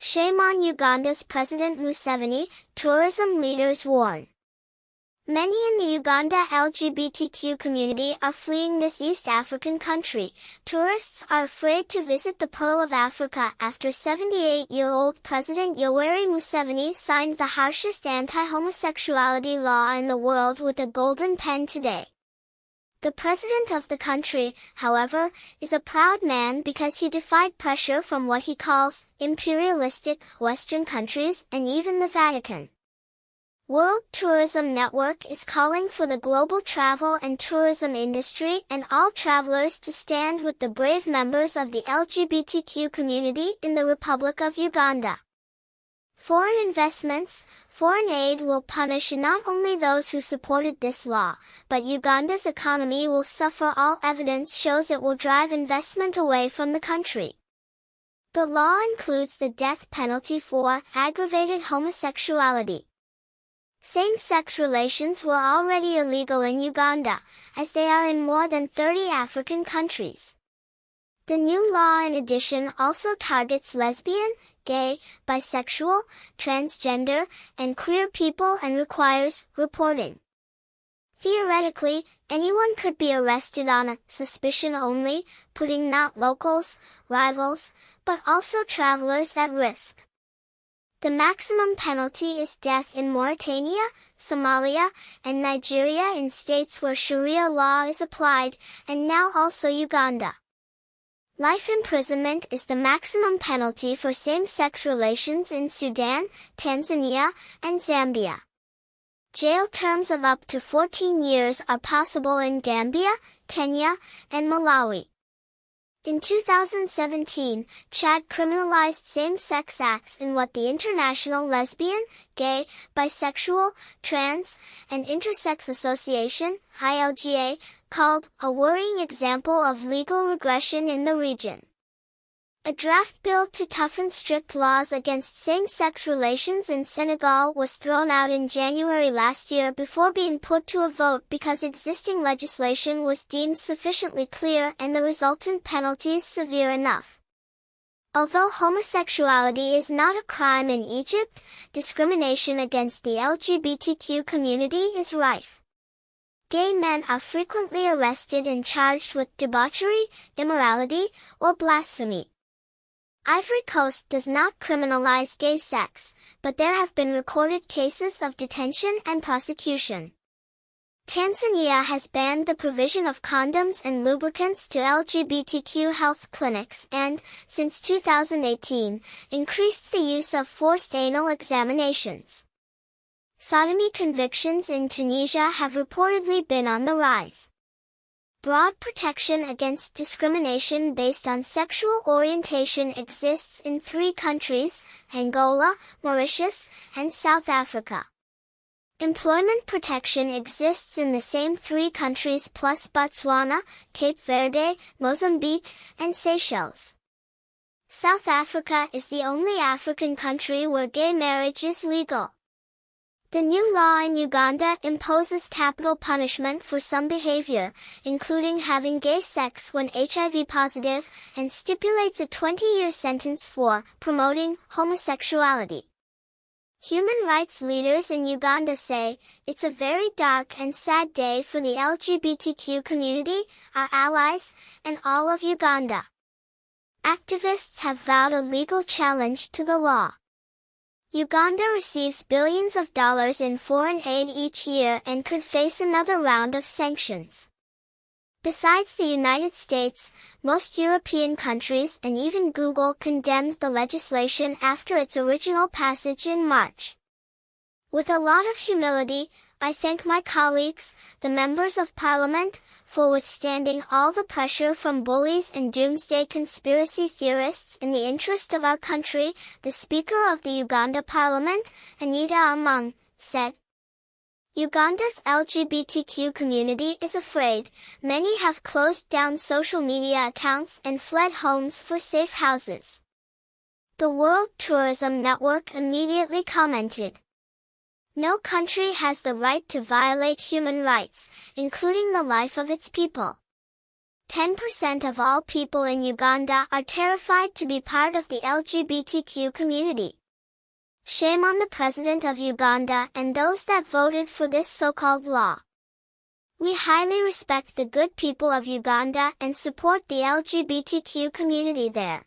Shame on Uganda's President Museveni, tourism leaders warn. Many in the Uganda LGBTQ community are fleeing this East African country. Tourists are afraid to visit the Pearl of Africa after 78-year-old President Yoweri Museveni signed the harshest anti-homosexuality law in the world with a golden pen today. The president of the country, however, is a proud man because he defied pressure from what he calls imperialistic Western countries and even the Vatican. World Tourism Network is calling for the global travel and tourism industry and all travelers to stand with the brave members of the LGBTQ community in the Republic of Uganda. Foreign investments, foreign aid will punish not only those who supported this law, but Uganda's economy will suffer. All evidence shows it will drive investment away from the country. The law includes the death penalty for aggravated homosexuality. Same-sex relations were already illegal in Uganda, as they are in more than 30 African countries. The new law in addition also targets lesbian, gay, bisexual, transgender, and queer people and requires reporting. Theoretically, anyone could be arrested on a suspicion only, putting not locals, rivals, but also travelers at risk. The maximum penalty is death in Mauritania, Somalia, and Nigeria in states where Sharia law is applied, and now also Uganda. Life imprisonment is the maximum penalty for same-sex relations in Sudan, Tanzania, and Zambia. Jail terms of up to 14 years are possible in Gambia, Kenya, and Malawi. In 2017, Chad criminalized same-sex acts in what the International Lesbian, Gay, Bisexual, Trans, and Intersex Association, ILGA, called a worrying example of legal regression in the region. A draft bill to toughen strict laws against same-sex relations in Senegal was thrown out in January last year before being put to a vote because existing legislation was deemed sufficiently clear and the resultant penalties severe enough. Although homosexuality is not a crime in Egypt, discrimination against the LGBTQ community is rife. Gay men are frequently arrested and charged with debauchery, immorality, or blasphemy. Ivory Coast does not criminalize gay sex, but there have been recorded cases of detention and prosecution. Tanzania has banned the provision of condoms and lubricants to LGBTQ health clinics and, since 2018, increased the use of forced anal examinations. Sodomy convictions in Tunisia have reportedly been on the rise. Broad protection against discrimination based on sexual orientation exists in 3 countries, Angola, Mauritius, and South Africa. Employment protection exists in the same 3 countries plus Botswana, Cape Verde, Mozambique, and Seychelles. South Africa is the only African country where gay marriage is legal. The new law in Uganda imposes capital punishment for some behavior, including having gay sex when HIV positive, and stipulates a 20-year sentence for promoting homosexuality. Human rights leaders in Uganda say, it's a very dark and sad day for the LGBTQ community, our allies, and all of Uganda. Activists have vowed a legal challenge to the law. Uganda receives billions of dollars in foreign aid each year and could face another round of sanctions. Besides the United States, most European countries and even Google condemned the legislation after its original passage in March. With a lot of humility, I thank my colleagues, the members of Parliament, for withstanding all the pressure from bullies and doomsday conspiracy theorists in the interest of our country, the Speaker of the Uganda Parliament, Anita Among, said. Uganda's LGBTQ community is afraid. Many have closed down social media accounts and fled homes for safe houses. The World Tourism Network immediately commented, "No country has the right to violate human rights, including the life of its people. 10% of all people in Uganda are terrified to be part of the LGBTQ community. Shame on the President of Uganda and those that voted for this so-called law. We highly respect the good people of Uganda and support the LGBTQ community there.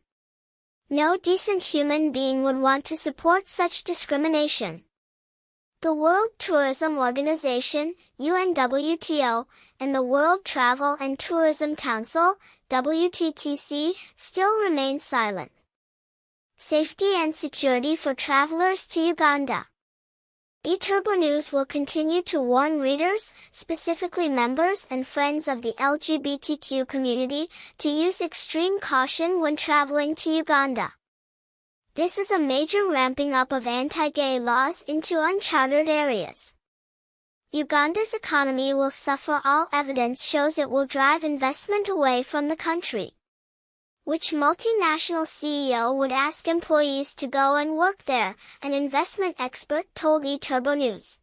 No decent human being would want to support such discrimination. The World Tourism Organization, UNWTO, and the World Travel and Tourism Council, WTTC, still remain silent. Safety and security for travelers to Uganda. eTurbo News will continue to warn readers, specifically members and friends of the LGBTQ community, to use extreme caution when traveling to Uganda. This is a major ramping up of anti-gay laws into uncharted areas. Uganda's economy will suffer. All evidence shows it will drive investment away from the country. Which multinational CEO would ask employees to go and work there, an investment expert told eTurbo News.